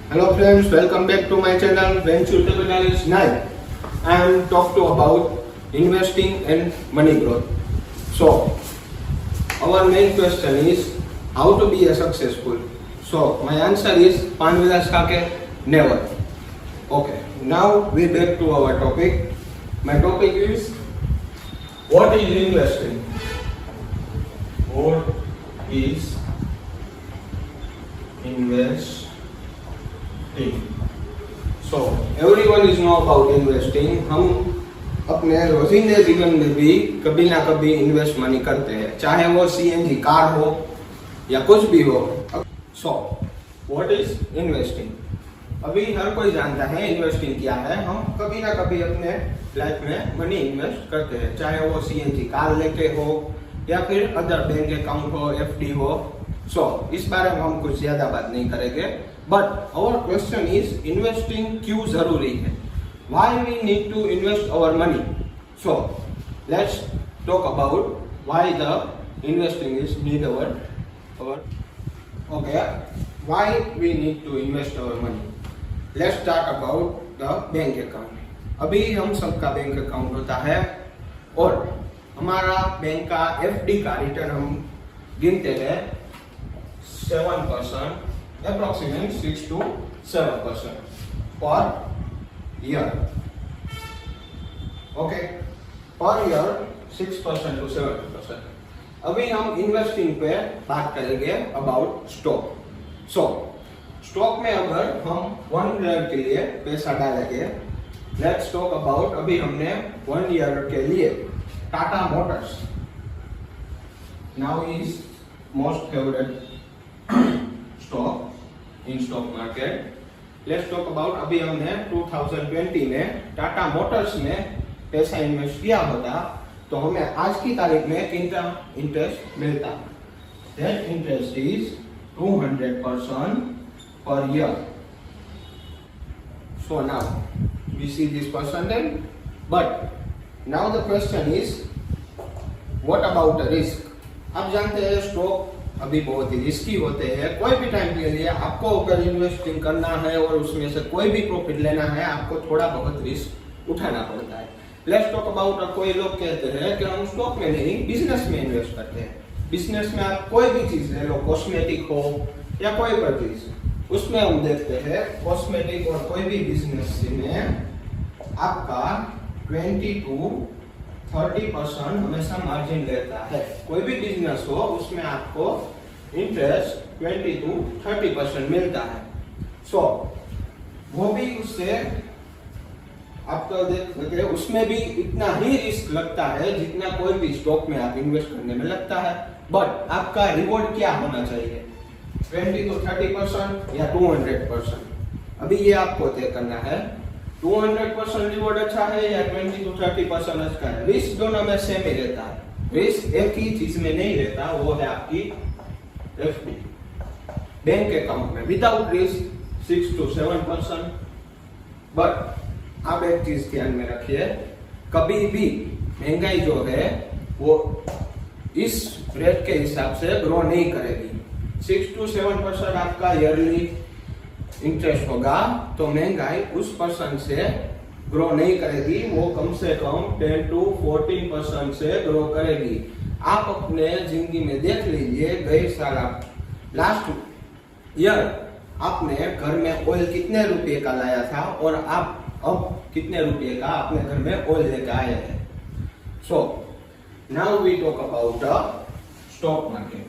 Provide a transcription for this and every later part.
Hello friends, welcome back to my channel Venture Capitalist 9. I am talk to about investing and money growth. So, our main question is how to be a successful. So, my answer is Pan Vilas Kake, never. Okay, now we back to our topic. My topic is what is investing? What is investing? So everyone is know about investing. हम अपने रोजिंदे जीवन में भी कभी ना कभी invest money करते हैं, चाहे वो सीएनजी कार हो या कुछ भी हो. So what is investing? अभी हर कोई जानता है इन्वेस्टिंग क्या है. हम कभी ना कभी अपने लाइफ में मनी इन्वेस्ट करते हैं, चाहे वो सीएनजी कार लेके हो या फिर अदर बैंक अकाउंट हो, एफडी हो. सो इस बारे में हम कुछ ज्यादा बात नहीं करेंगे. But our question is investing क्यों जरूरी है? Why we need to invest our money? So let's talk about why the investing is need our okay why we need to invest our money. Let's start about the bank account. अभी हम सबका bank account होता है और हमारा bank का FD का return हम गिनते हैं 7%, approximate 6 to 7% per year. Okay, per year 6% to 7%. अभी हम इन्वेस्टिंग पे बात करेंगे अबाउट स्टॉक. सो स्टॉक में अगर हम 1 ईयर के लिए पैसा डालेंगे, लेट्स टॉक अबाउट अभी हमने 1 ईयर के लिए Tata Motors now is most favourite stock in stock market. Let's talk about अभी हमने 2020 में टाटा मोटर्स में पैसा इन्वेस्ट किया होता तो हमें आज की तारीख में कितना इंटरेस्ट मिलता? That interest is 200% per year. So now we see this percentage. But now the question is what about the risk? आप जानते हैं स्टॉक अभी बहुत ही रिस्की होते हैं. कोई भी टाइम के लिए आपको अगर इन्वेस्टिंग करना है और उसमें से कोई भी प्रॉफिट लेना है, आपको थोड़ा बहुत रिस्क उठाना पड़ता है. लेट्स टॉक अबाउट कोई लोग कहते हैं कि हम स्टॉक में नहीं बिजनेस में इन्वेस्ट करते हैं. बिजनेस में आप कोई भी चीज ले लो, कॉस्मेटिक हो या कोई भी चीज, उसमें हम देखते हैं कॉस्मेटिक और कोई भी बिजनेस में आपका 20 to 30% हमेशा मार्जिन लेता है. कोई भी बिजनेस हो उसमें आपको इंटरेस्ट 20 to 30% मिलता है. सो वो भी उससे आपको देख उसमें भी इतना ही रिस्क लगता है जितना कोई भी स्टॉक में आप इन्वेस्ट करने में लगता है. बट आपका रिवॉर्ड क्या होना चाहिए? 20 to 30% या 200%? अभी ये आपको तय करना है. 200% रिवॉर्ड अच्छा है या 20 to 30% अच्छा है? रिस्क दोनों में सेम ही रहता है. रिस्क एक ही चीज में नहीं रहता, वो है आपकी एफडी बैंक अकाउंट में. Without risk 6 to 7%. बट आप एक चीज ध्यान में रखिए, कभी भी महंगाई जो है वो इस रेट के हिसाब से ग्रो नहीं करेगी. 6 to 7% आपका ईयरली इंटरेस्ट होगा तो महंगाई उस परसेंट से ग्रो नहीं करेगी, वो कम से कम 10 to 14% से ग्रो करेगी. आप अपने जिंदगी में देख लीजिए, गए साल लास्ट ईयर आपने घर में ऑयल कितने रुपए का लाया था और आप अब कितने रुपए का अपने घर में ऑयल लेकर आए हैं. So now we talk about the stock market.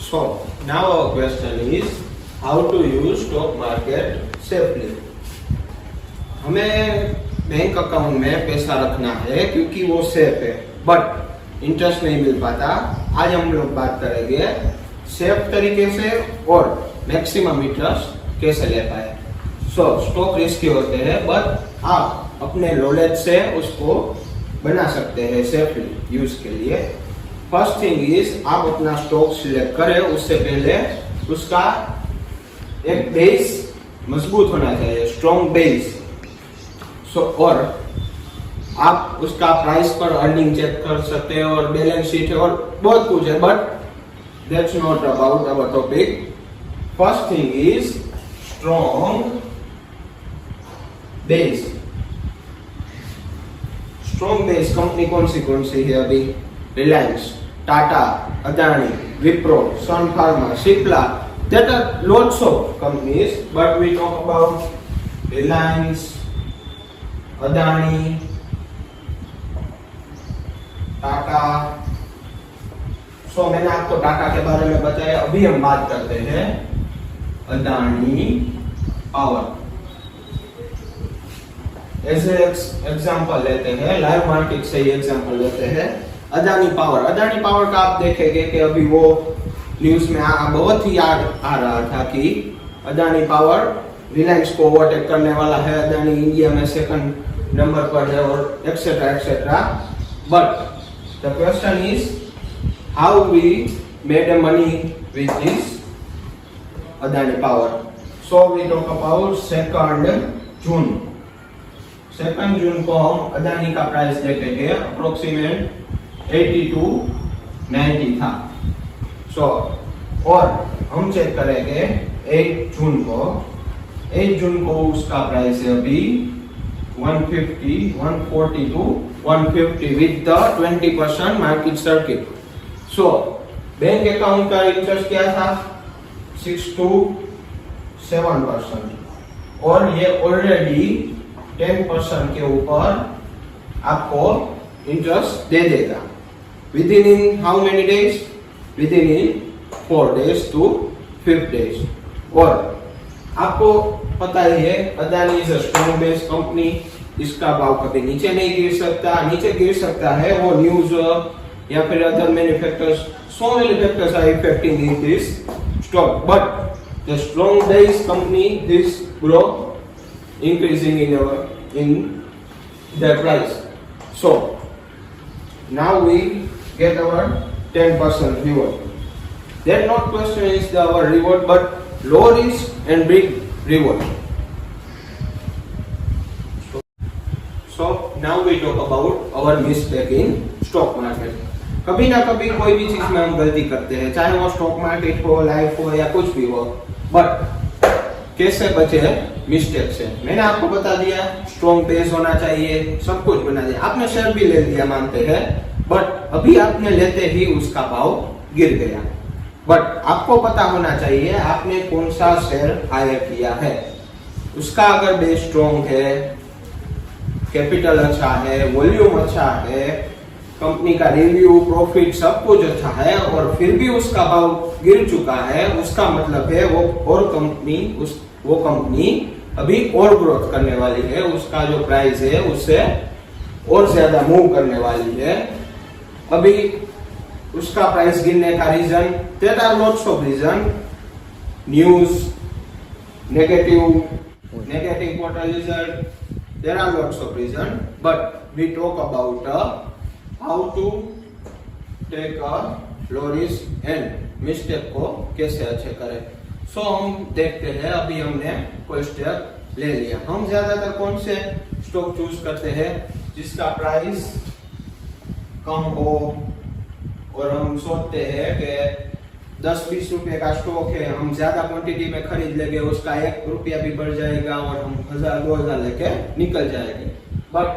So now our question is how to use stock market safely. हमें बैंक अकाउंट में पैसा रखना है क्योंकि वो सेफ है, बट इंटरेस्ट नहीं मिल पाता. आज हम लोग बात करेंगे सेफ तरीके से और मैक्सिमम इंटरेस्ट कैसे ले पाए. सो स्टॉक रिस्की होते हैं, बट आप अपने नॉलेज से उसको बना सकते हैं सेफली यूज के लिए. फर्स्ट थिंग इज आप अपना स्टॉक सिलेक्ट करें, उससे पहले उसका एक बेस मजबूत होना चाहिए, स्ट्रॉन्ग बेस. सो और आप उसका प्राइस पर अर्निंग चेक कर सकते हैं और बैलेंस शीट है और बहुत कुछ है. But that's not about our topic. First thing is strong base. Strong base company कौन सी है अभी? Reliance, Tata, Adani, Wipro, Sun Pharma, Cipla. There are lots of companies, but we talk about Reliance, Adani, Tata. मैंने आपको टाटा के बारे में बताया. अभी हम बात करते हैं अदानी पावर. ऐसे एग्जांपल लेते हैं, लाइव मार्केट से ही एग्जांपल लेते हैं. अदानी पावर का आप देखेंगे कि अभी वो न्यूज में बहुत ही याद आ रहा था कि अदानी पावर रिलायंस को ओवरटेक करने वाला है. अदानी इंडिया में सेकंड नंबर पर है और etcetera etcetera. But the question is how we made a money with this Adani power. So we talk about 2 June को हम अदानी का प्राइस देखे थे अप्रोक्सीमेट 80 to 90 था. और हम चेक करेंगे 8 जून को उसका प्राइस है अभी 140 to 150 with the 20% market circuit. Bank account का इंटरेस्ट क्या था? 6 to 7% और ये ऑलरेडी 10% के ऊपर आपको इंटरेस्ट दे देगा. With in how many days? Within 4 days to 5 days. और आपको पता ही है Adani is a strong base company. इसका भाव कभी नीचे नहीं गिर सकता. नीचे गिर सकता है वो न्यूज या फिर other manufacturers. So many factors are affecting in this stock, but the strong base company is grow increasing in their price. So now we get our 10% reward. That not question is our reward, but low risk and big reward. So now we talk about our mistake in stock market. कभी ना कभी कोई भी चीज में हम गलती करते हैं, चाहे वो स्टॉक मार्केट हो, लाइफ हो या कुछ भी हो. बट कैसे बचे मिस्टेक से? मैंने आपको बता दिया स्ट्रॉन्ग बेस होना चाहिए, सब कुछ बना दिया. आपने शेयर भी ले लिया मानते हैं, बट अभी आपने लेते ही उसका भाव गिर गया. बट आपको पता होना चाहिए आपने कौन सा शेयर हायर किया है. उसका अगर बेस स्ट्रॉन्ग है, कैपिटल अच्छा है, वॉल्यूम अच्छा है, कंपनी का रिव्यू, प्रॉफिट सब कुछ अच्छा है और फिर भी उसका भाव गिर चुका है, उसका मतलब है वो कंपनी अभी और ग्रोथ करने वाली है. उसका जो प्राइस है उससे और ज्यादा मूव करने वाली है. अभी उसका प्राइस गिरने का reason, there are lots of reason. News, negative quarter result, there are lots of reason. But we talk about how to take a low risk and mistake को कैसे अच्छे करें. सो हम देखते हैं. अभी हमने कोई स्टेप ले लिया. हम ज्यादातर कौन से स्टॉक चूज करते हैं? जिसका प्राइस कम हो और हम सोचते हैं कि 10-20 रुपए का स्टॉक है, हम ज्यादा क्वांटिटी में खरीद लेंगे, उसका 1 रुपया भी बढ़ जाएगा और हम 1000-2000 लेके निकल जाएंगे. But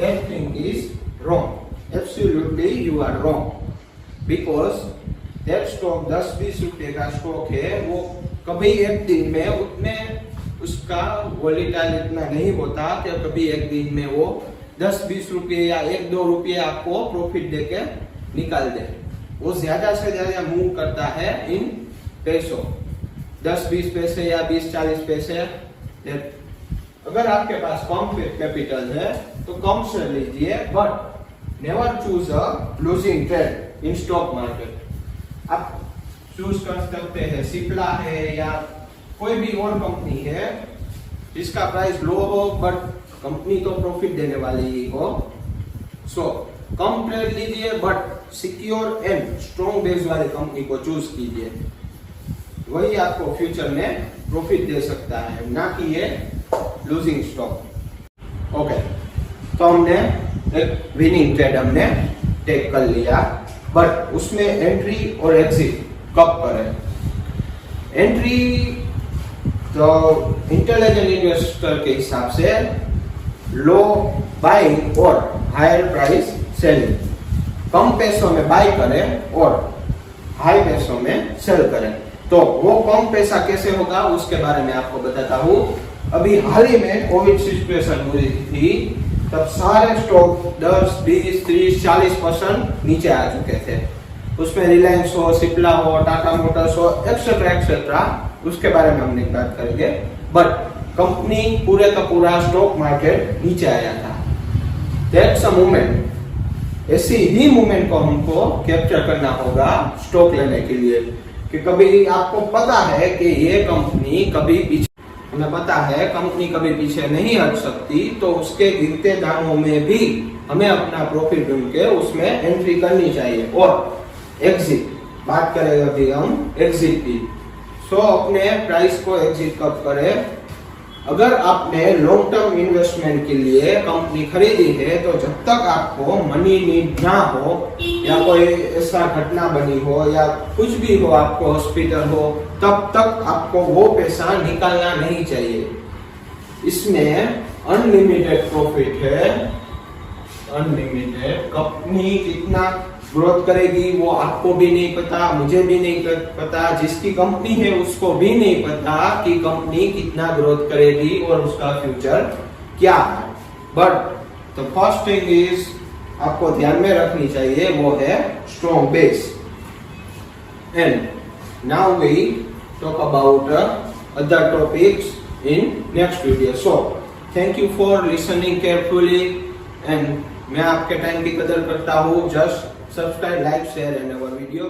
that thing is wrong. Absolutely you are wrong, because that stock 10-20 रुपए का स्टॉक है, वो कभी एक दिन में उतने उसका वोलेटाइल इतना नहीं होता कि कभी एक दिन में वो 10-20 रुपए या 1-2 रुपए आपको प्रॉफिट देके निकाल दे. वो ज्यादा से ज्यादा मूव करता है इन पैसों, 10-20 पैसे या 20-40 पैसे. अगर आपके पास कम कैपिटल है तो कम से लीजिए, but never choose a losing trade in stock market. आप चूज कर सकते हैं सिप्ला है या कोई भी और कंपनी है जिसका प्राइस लो हो बट कंपनी तो प्रॉफिट देने वाली ही हो. सो कम ट्रेड लीजिए, but secure and strong base वाली कंपनी को चूज कीजिए. वही आपको फ्यूचर में प्रॉफिट दे सकता है, ना कि ये लूजिंग स्टॉक. ओके, तो हमने एक विनिंग ट्रेड हमने टेक कर लिया, बट उसमें एंट्री और एग्जिट कब करें? एंट्री तो इंटेलिजेंट इन्वेस्टर के हिसाब से लो बाइंग और हायर प्राइस सेलिंग, कम पैसों में बाय करें और हाई पैसों में सेल करें। तो वो कम पैसा कैसे होगा उसके बारे में आपको बताता हूँ। अभी हाल ही में कोविड सिचुएशन हुई थी, तब सारे स्टॉक 10, 20, 30, 40% नीचे आ चुके थे। उसमें रिलायंस हो, सिप्ला हो, टाटा मोटर्स हो, एक्सेट्रा एक्सेट्रा, उसके बारे में हमने बात करेंगे। बट कंपनी पूरे का पूरा स्टॉक मार्केट नीचे आया था। दैट्स अ मूवमेंट, ऐसी ही मूवमेंट को हमको कैप्चर करना होगा स्टॉक लेने के लिए। कि कभी आपको पता है कि ये कंपनी कभी पीछे, हमें पता है कंपनी कभी पीछे नहीं हट सकती, तो उसके गिरते दामों में भी हमें अपना प्रॉफिट ढूंढ के उसमें एंट्री करनी चाहिए। और एग्जिट बात करेंगे अभी हम एग्जिट की। सो अपने प्राइस को एग्जिट कब करें? अगर आपने लॉन्ग टर्म इन्वेस्टमेंट के लिए कंपनी खरीदी है, तो जब तक आपको मनी नीड ना हो या कोई ऐसा घटना बनी हो या कुछ भी हो, आपको हॉस्पिटल हो, तब तक आपको वो पैसा निकालना नहीं चाहिए। इसमें अनलिमिटेड प्रॉफिट है, अनलिमिटेड। कंपनी कितना ग्रोथ करेगी वो आपको भी नहीं पता, मुझे भी नहीं पता, जिसकी कंपनी है उसको भी नहीं पता कि कंपनी कितना ग्रोथ करेगी और उसका फ्यूचर क्या है। But the first thing is आपको ध्यान में रखनी चाहिए, वो है strong base. And now we talk about other topics in next video. So thank you for listening carefully and मैं आपके टाइम की कदर करता हूँ। Just subscribe, like, share and our video.